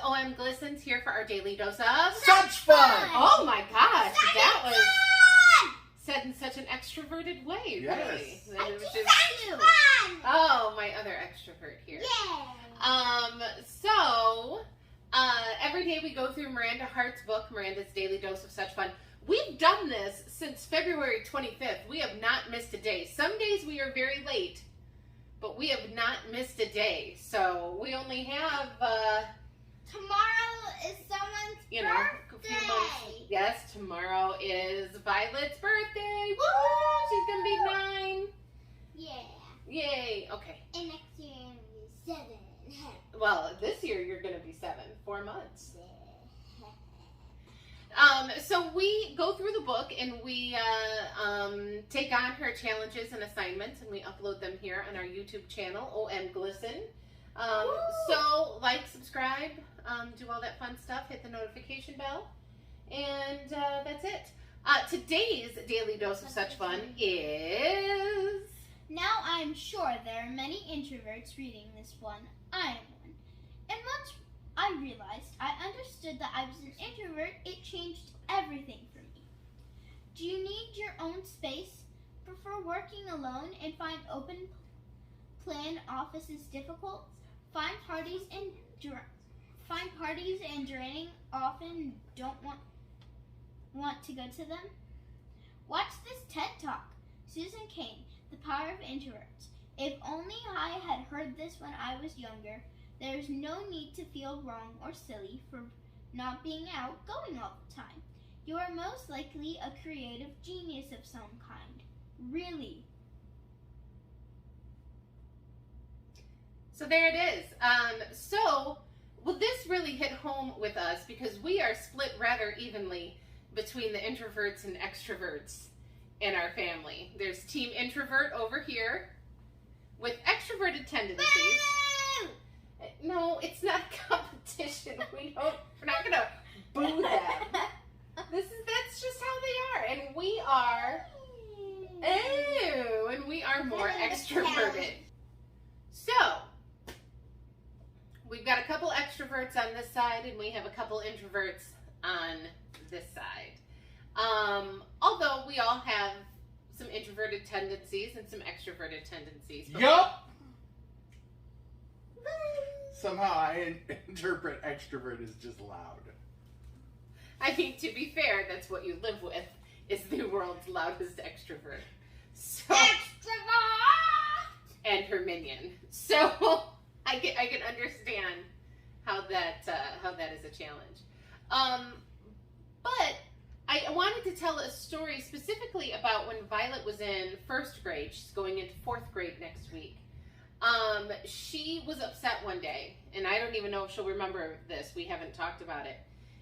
OM Glistens here for our daily dose of such fun! Oh my gosh, that was fun! said in such an extroverted way, Yes. really. I It was just just- had fun! oh, my other extrovert here. Yeah! So, every day we go through Miranda Hart's book, Miranda's Daily Dose of Such Fun. We've done this since February 25th. We have not missed a day. Some days we are very late, but we have not missed a day. So we only have, Tomorrow is someone's you know, a few months. birthday. Yes, tomorrow is Violet's birthday. Woo! She's gonna be 9. Yeah. Yay. Okay. And next year I'm 7. Well, this year you're gonna be 7, 4 months. So we go through the book and we take on her challenges and assignments, and we upload them here on our YouTube channel, OM Glisten. So like, subscribe, do all that fun stuff, hit the notification bell, and that's it. Today's Daily Dose of Such Fun is... Now I'm sure there are many introverts reading this one. I am one. And once I realized I understood that I was an introvert, it changed everything for me. Do you need your own space? Prefer working alone and find open plan offices difficult? Find parties and draining, often don't want to go to them? Watch this TED Talk. Susan Cain, The Power of Introverts. If only I had heard this when I was younger. There is no need to feel wrong or silly for not being outgoing all the time. You are most likely a creative genius of some kind. Really. So there it is. Well, this really hit home with us because we are split rather evenly between the introverts and extroverts in our family. There's Team Introvert over here with extroverted tendencies. No, it's not a competition. We're not gonna boo them. That's just how they are, and we are. And we are more extroverted. So we've got a couple extroverts on this side, and we have a couple introverts on this side. Although we all have some introverted tendencies and some extroverted tendencies. Yup! Somehow I interpret extrovert as just loud. I mean, to be fair, that's what you live with, is the world's loudest extrovert. So, Extrovert! and her minion. So I can understand how that is a challenge. But I wanted to tell a story specifically about when Violet was in 1st grade. She's going into 4th grade next week. She was upset one day, and I don't even know if she'll remember this. We haven't talked about it.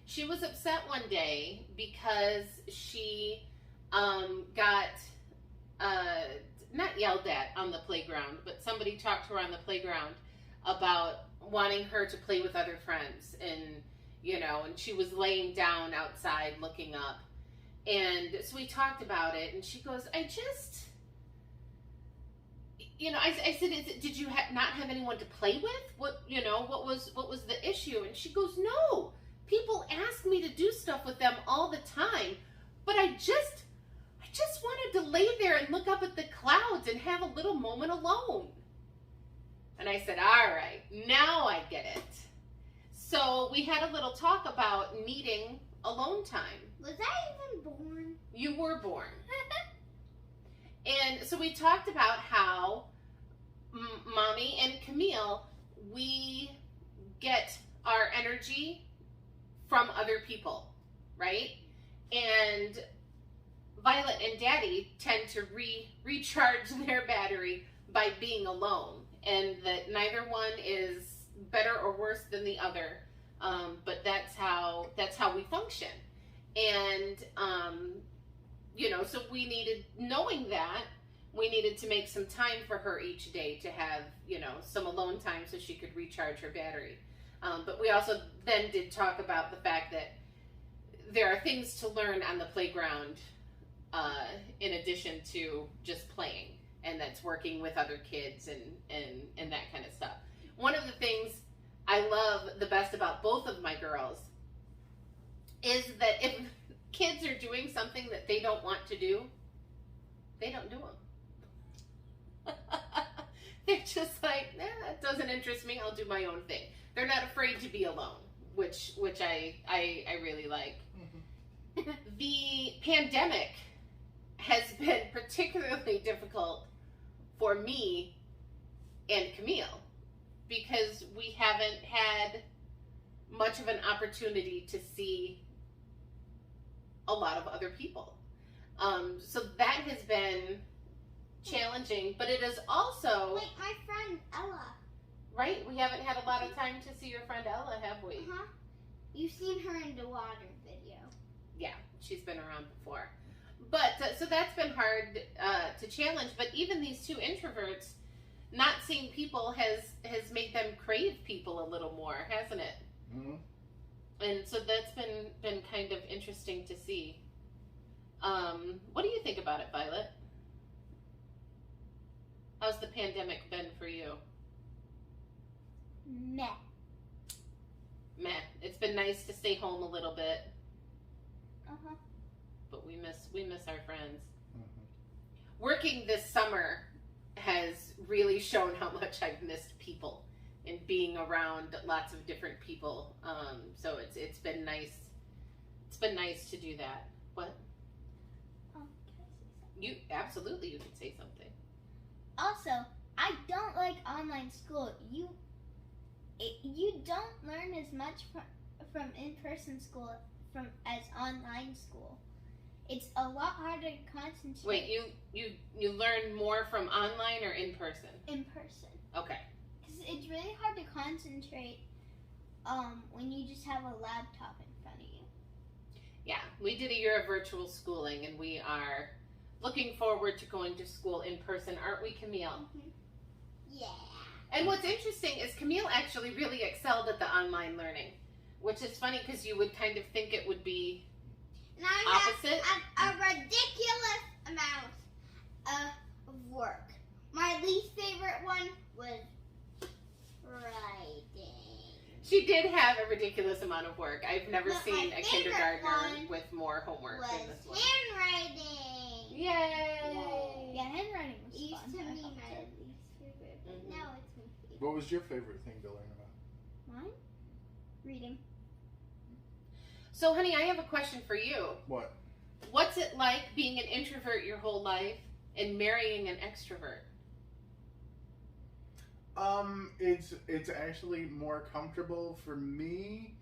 She was upset one day because she got not yelled at on the playground, but somebody talked to her on the playground about wanting her to play with other friends, and and she was laying down outside looking up, and so we talked about it, and she goes, I said, did you not have anyone to play with? What was the issue? And she goes, no, people ask me to do stuff with them all the time, but I just wanted to lay there and look up at the clouds and have a little moment alone. And I said, all right, now I get it. So we had a little talk about needing alone time. Was I even born? You were born. And so we talked about how Mommy and Camille, we get our energy from other people, right? And Violet and Daddy tend to recharge their battery by being alone, and that neither one is better or worse than the other, but that's how we function. And so we needed, knowing that, we needed to make some time for her each day to have, some alone time so she could recharge her battery. But we also then did talk about the fact that there are things to learn on the playground in addition to just playing, and that's working with other kids and that kind of stuff. One of the things I love the best about both of doing something that they don't want to do, they don't do them. They're just like, it doesn't interest me. I'll do my own thing. They're not afraid to be alone, which I really like. Mm-hmm. The pandemic has been particularly difficult for me and Camille because we haven't had much of an opportunity to see a lot of other people. So that has been challenging, but it is also... Like my friend Ella. Right? We haven't had a lot of time to see your friend Ella, have we? Uh-huh. You've seen her in the water video. Yeah, she's been around before. But, so that's been hard to challenge, but even these two introverts, not seeing people has made them crave people a little more, hasn't it? Mm-hmm. And so that's been kind of interesting to see. What do you think about it, Violet? How's the pandemic been for you? Meh. Meh. It's been nice to stay home a little bit, Uh-huh. but we miss our friends. Mm-hmm. Working this summer has really shown how much I've missed people and being around lots of different people. So it's been nice. It's been nice to do that. What? Can I say something? You absolutely you could say something. Also, I don't like online school. You don't learn as much from in-person school as online school. It's a lot harder to concentrate. Wait, you learn more from online or in person? In person. Okay. Because it's really hard to concentrate when you just have a laptop in front of you. Yeah, we did a year of virtual schooling, and we are looking forward to going to school in person, aren't we, Camille? Mm-hmm. Yeah. And what's interesting is Camille actually really excelled at the online learning, which is funny because you would kind of think it would be And I opposite. have a ridiculous amount of work. My least favorite one was writing. She did have a ridiculous amount of work. I've never But seen my a favorite kindergartner one with more homework Was than this one. handwriting. Yay! Yeah, handwriting was It used fun. to I be loved my it. least favorite, but Mhm. now it's my favorite. What was your favorite thing to learn about? Mine? Reading. So, honey, I have a question for you. What? What's it like being an introvert your whole life and marrying an extrovert? It's actually more comfortable for me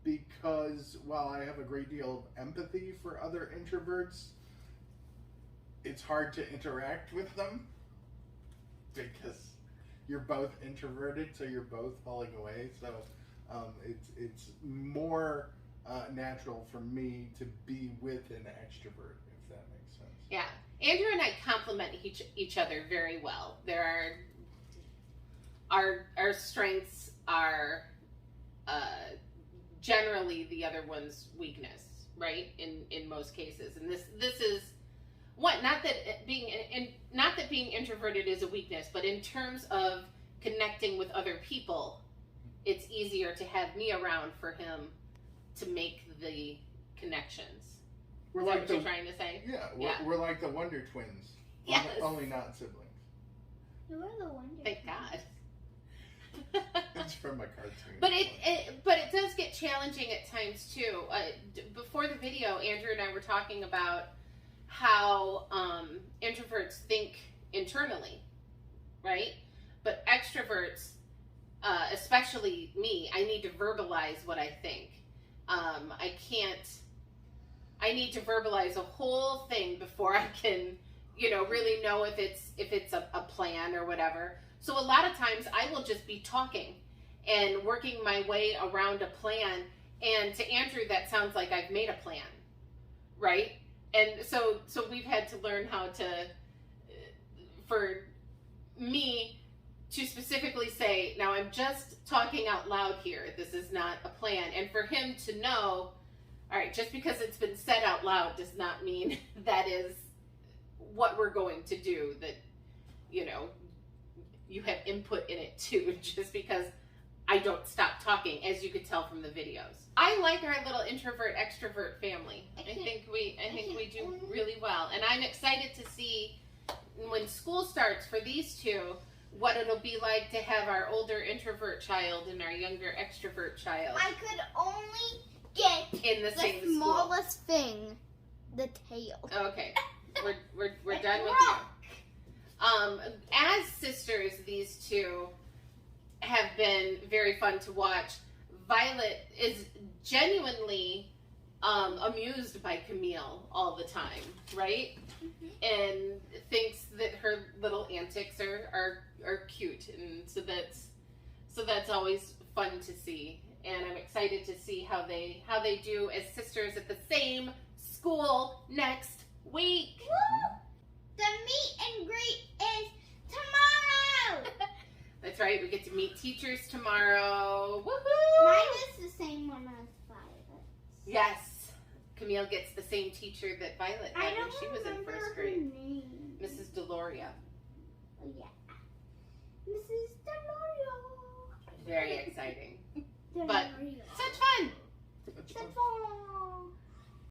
because while I have a great deal of empathy for other introverts, it's hard to interact with them because you're both introverted, so you're both falling away. So it's more natural for me to be with an extrovert, if that makes sense. Yeah. Andrew and I complement each other very well. There are our strengths are generally the other one's weakness, right? In most cases, and this is what not that being introverted is a weakness, but in terms of connecting with other people, it's easier to have me around for him to make the connections. We're Is that like what the you're trying to say? yeah, we're like the Wonder Twins. Yes. Only not siblings. Who are the Wonder Thank Twins? God. It's from a cartoon. But it does get challenging at times too. Before the video, Andrew and I were talking about how introverts think internally, right? But extroverts, especially me, I need to verbalize what I think. I need to verbalize a whole thing before I can, really know if it's a plan or whatever. So a lot of times I will just be talking and working my way around a plan. And to Andrew, that sounds like I've made a plan, right? And so we've had to learn how to, for me to specifically say, now I'm just talking out loud here. This is not a plan. And for him to know, all right, just because it's been said out loud does not mean that is what we're going to do, that, you have input in it too, just because I don't stop talking, as you could tell from the videos. I like our little introvert extrovert family. I think we do really well, and I'm excited to see when school starts for these two what it'll be like to have our older introvert child and our younger extrovert child. I could only get in the same school. Smallest thing, the tail. Okay, we're done with you. As sisters, these two have been very fun to watch. Violet is genuinely amused by Camille all the time, right? Mm-hmm. And thinks that her little antics are cute, and so that's always fun to see. And I'm excited to see how they do as sisters at the same school next week. Woo! The meet and greet is tomorrow. That's right. We get to meet teachers tomorrow. Woohoo! Mine is the same one as Violet's. Yes. Camille gets the same teacher that Violet had when she was in first grade. Her name. Mrs. Deloria. Oh, yeah. Mrs. Deloria. Very exciting. Deloria. But such fun. Such fun.